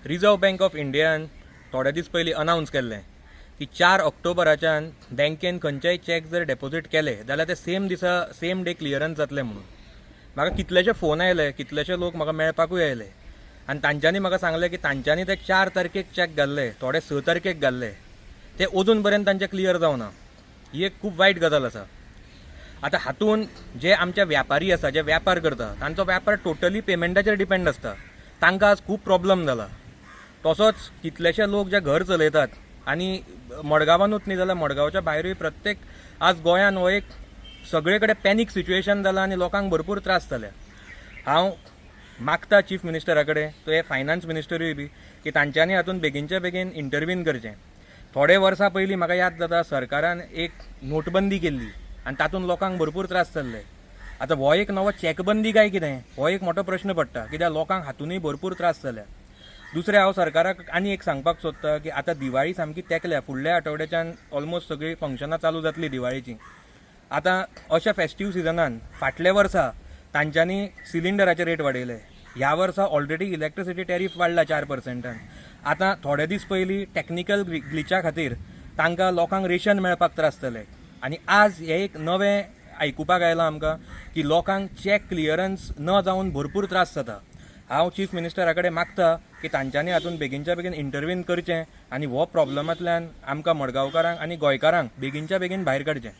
Reserve bank of Indian थोडे दीस पयलीं अनावन्स केल्लें की 4 ऑक्टोबराच्यान बँकेन खंयचेय चॅक जर डेपॉझिट केले जाल्यार ते सेम डे क्लियरन्स जातले म्हणून. म्हाका कितलेशे फोन आयले, कितलेशे लोक म्हाका मेळपाकूय आयले आनी तांच्यांनी म्हाका सांगलें की तांच्यांनी ते 4 तारखेक चॅक घाल्ले, थोडे 6 तारखेक घाल्ले, ते अजून पर्यंत तांचे क्लियर जावना. ही एक खूब वायट गजाल आसा. आतां हातून जे आमचे व्यापारी आसा, जे व्यापार करता, तांचो व्यापार टोटली पेमेंटाचेर डिपेंड आसता. तांकां आज खूब प्रॉब्लम जाला. तसोच कितलेशे लोक जे घर चलयतात आनी मडगांवांनूच न्ही जाल्यार मडगांवच्या भायरूय प्रत्येक आज गोंयान हो एक सगळे कडेन पॅनीक सिच्युएशन जाला आनी लोकांक भरपूर त्रास जाल्या. हांव मागता चीफ मिनिस्टरा कडेन, तो फायनान्स मिनिस्टरूय बी, की तांच्यांनी हातून बेगीनचे बेगीन इंटरवीन करचें. थोडे वर्सां पयलीं म्हाका याद जाता सरकारान एक नोटबंदी केल्ली आनी तातूंत लोकांक भरपूर त्रास जाल्ले. आतां हो एक नवो चॅकबंदी काय कितें, हो एक मोठो प्रश्न पडटा, कित्याक लोकांक हातूनय भरपूर त्रास जाल्या. दुसरें हांव सरकाराक आनी एक सांगपाक सोदतां की आतां दिवाळी सामकी तेंकल्या. फुडल्या आठवड्याच्यान ऑलमोस्ट सगळीं फंक्शनां चालू जातली दिवाळीची. आतां अशा फेस्टीव सिजनान फाटल्या वर्सा तांच्यांनी सिलिंडराचे रेट वाडयले. ह्या वर्सा ऑलरेडी इलेक्ट्रिसिटी टॅरीफ वाडला 4%. आतां थोडे दीस पयलीं टॅक्निकल ग्लिचा खातीर तांकां लोकांक रेशन मेळपाक त्रास जाले. आनी आज हे एक नवें आयकुपाक आयलां आमकां की लोकांक चॅक क्लियरन्स न जावन भरपूर त्रास जाता. हांव चीफ मिनिस्टरा कडेन मागता की तांच्यांनी हातून बेगीनच्या बेगीन इंटरवीन करचें आनी हो प्रॉब्लमांतल्यान आमकां मडगांवकारांक आनी गोंयकारांक बेगीनच्या बेगीन भायर काडचें.